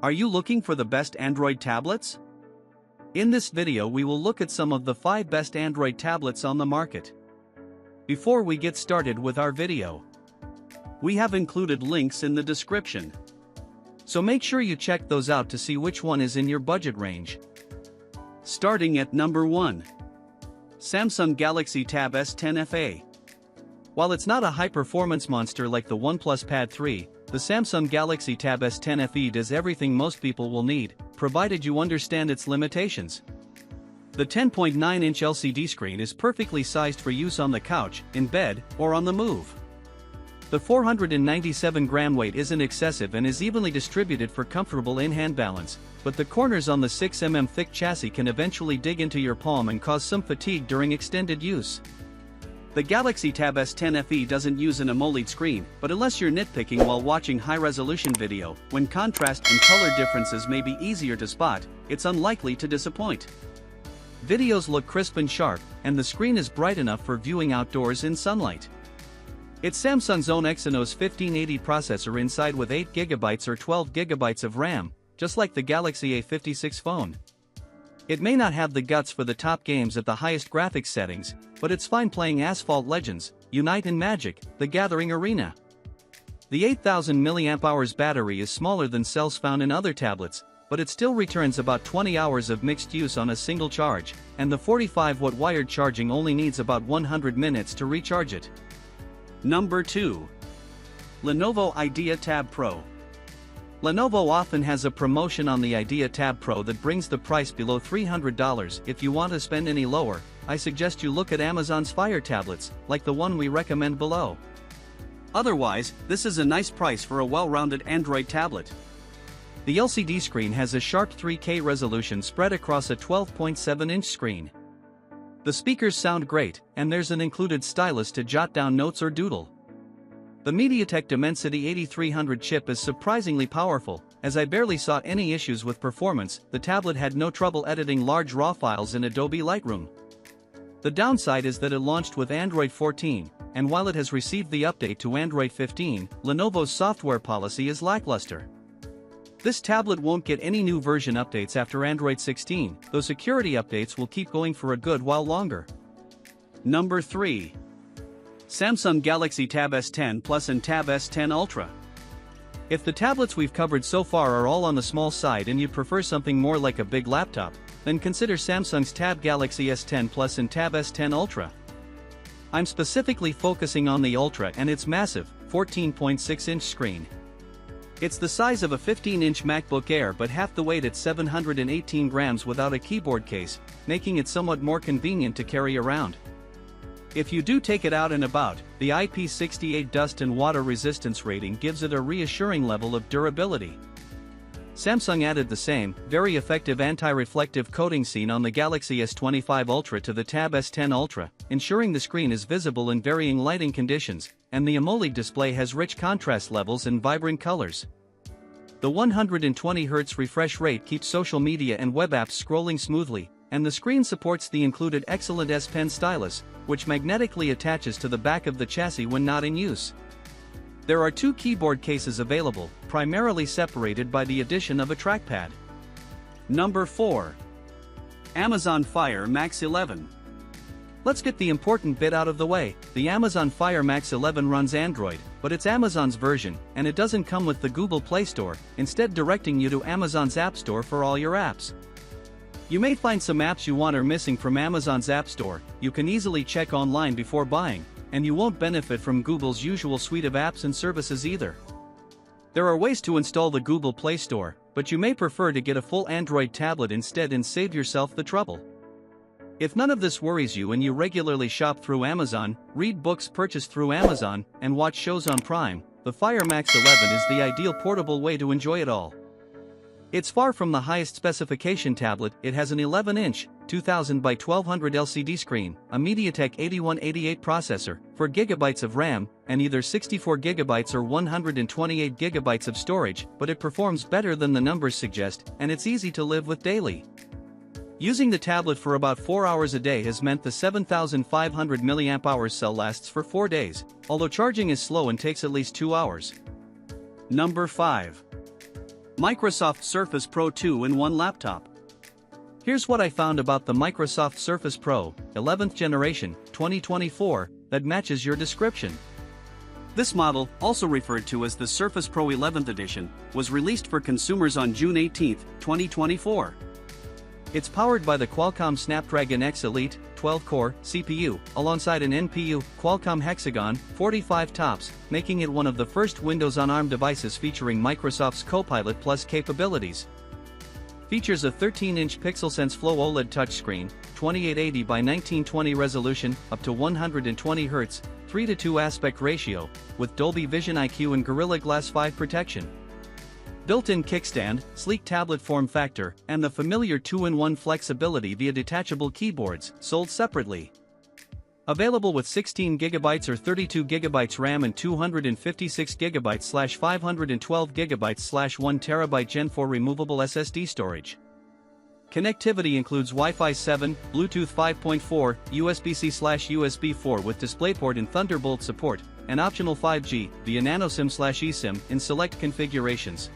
Are you looking for the best Android tablets? In this video we will look at some of the 5 best Android tablets on the market. Before we get started with our video, we have included links in the description. So make sure you check those out to see which one is in your budget range. Starting at number 1. Samsung Galaxy Tab S10 FE. While it's not a high-performance monster like the OnePlus Pad 3, the Samsung Galaxy Tab S10 FE does everything most people will need, provided you understand its limitations. The 10.9-inch LCD screen is perfectly sized for use on the couch, in bed, or on the move. The 497-gram weight isn't excessive and is evenly distributed for comfortable in-hand balance, but the corners on the 6mm thick chassis can eventually dig into your palm and cause some fatigue during extended use. The Galaxy Tab S10 FE doesn't use an AMOLED screen, but unless you're nitpicking while watching high-resolution video, when contrast and color differences may be easier to spot, it's unlikely to disappoint. Videos look crisp and sharp, and the screen is bright enough for viewing outdoors in sunlight. It's Samsung's own Exynos 1580 processor inside with 8GB or 12GB of RAM, just like the Galaxy A56 phone. It may not have the guts for the top games at the highest graphics settings, but it's fine playing Asphalt Legends, Unite and Magic, The Gathering Arena. The 8000 mAh battery is smaller than cells found in other tablets, but it still returns about 20 hours of mixed use on a single charge, and the 45-watt wired charging only needs about 100 minutes to recharge it. Number 2. Lenovo Idea Tab Pro. Lenovo often has a promotion on the Idea Tab Pro that brings the price below $300. If you want to spend any lower, I suggest you look at Amazon's Fire tablets, like the one we recommend below. Otherwise, this is a nice price for a well-rounded Android tablet. The LCD screen has a sharp 3K resolution spread across a 12.7-inch screen. The speakers sound great, and there's an included stylus to jot down notes or doodle. The MediaTek Dimensity 8300 chip is surprisingly powerful, as I barely saw any issues with performance. The tablet had no trouble editing large RAW files in Adobe Lightroom. The downside is that it launched with Android 14, and while it has received the update to Android 15, Lenovo's software policy is lackluster. This tablet won't get any new version updates after Android 16, though security updates will keep going for a good while longer. Number 3. Samsung Galaxy Tab S10 Plus and Tab S10 Ultra. If the tablets we've covered so far are all on the small side and you prefer something more like a big laptop, then consider Samsung's Tab Galaxy S10 Plus and Tab S10 Ultra. I'm specifically focusing on the Ultra and its massive, 14.6-inch screen. It's the size of a 15-inch MacBook Air but half the weight at 718 grams without a keyboard case, making it somewhat more convenient to carry around. If you do take it out and about, the IP68 dust and water resistance rating gives it a reassuring level of durability. Samsung added the same, very effective anti-reflective coating seen on the Galaxy S25 Ultra to the Tab S10 Ultra, ensuring the screen is visible in varying lighting conditions, and the AMOLED display has rich contrast levels and vibrant colors. The 120Hz refresh rate keeps social media and web apps scrolling smoothly, and the screen supports the included excellent S Pen stylus, which magnetically attaches to the back of the chassis when not in use. There are 2 keyboard cases available, primarily separated by the addition of a trackpad. Number 4. Amazon Fire Max 11. Let's get the important bit out of the way. The Amazon Fire Max 11 runs Android, but it's Amazon's version, and it doesn't come with the Google Play Store, instead directing you to Amazon's App Store for all your apps. You may find some apps you want are missing from Amazon's App Store. You can easily check online before buying, and you won't benefit from Google's usual suite of apps and services either. There are ways to install the Google Play Store, but you may prefer to get a full Android tablet instead and save yourself the trouble. If none of this worries you and you regularly shop through Amazon, read books purchased through Amazon, and watch shows on Prime, the Fire Max 11 is the ideal portable way to enjoy it all. It's far from the highest specification tablet. It has an 11-inch, 2000 by 1200 LCD screen, a MediaTek 8188 processor, 4GB of RAM, and either 64GB or 128GB of storage, but it performs better than the numbers suggest, and it's easy to live with daily. Using the tablet for about 4 hours a day has meant the 7500 mAh cell lasts for 4 days, although charging is slow and takes at least 2 hours. Number 5. Microsoft Surface Pro 2-in-1 Laptop. Here's what I found about the Microsoft Surface Pro, 11th generation, 2024, that matches your description. This model, also referred to as the Surface Pro 11th edition, was released for consumers on June 18, 2024. It's powered by the Qualcomm Snapdragon X Elite 12-core CPU, alongside an NPU Qualcomm Hexagon 45 TOPS, making it one of the first Windows on ARM devices featuring Microsoft's Copilot Plus capabilities. Features a 13-inch PixelSense Flow OLED touchscreen, 2880 by 1920 resolution, up to 120 Hz, 3:2 aspect ratio, with Dolby Vision IQ and Gorilla Glass 5 protection. Built-in kickstand, sleek tablet form factor, and the familiar 2-in-1 flexibility via detachable keyboards, sold separately. Available with 16GB or 32GB RAM and 256GB/512GB/1TB Gen 4 removable SSD storage. Connectivity includes Wi-Fi 7, Bluetooth 5.4, USB-C/USB 4 with DisplayPort and Thunderbolt support, and optional 5G via NanoSIM/eSIM in select configurations.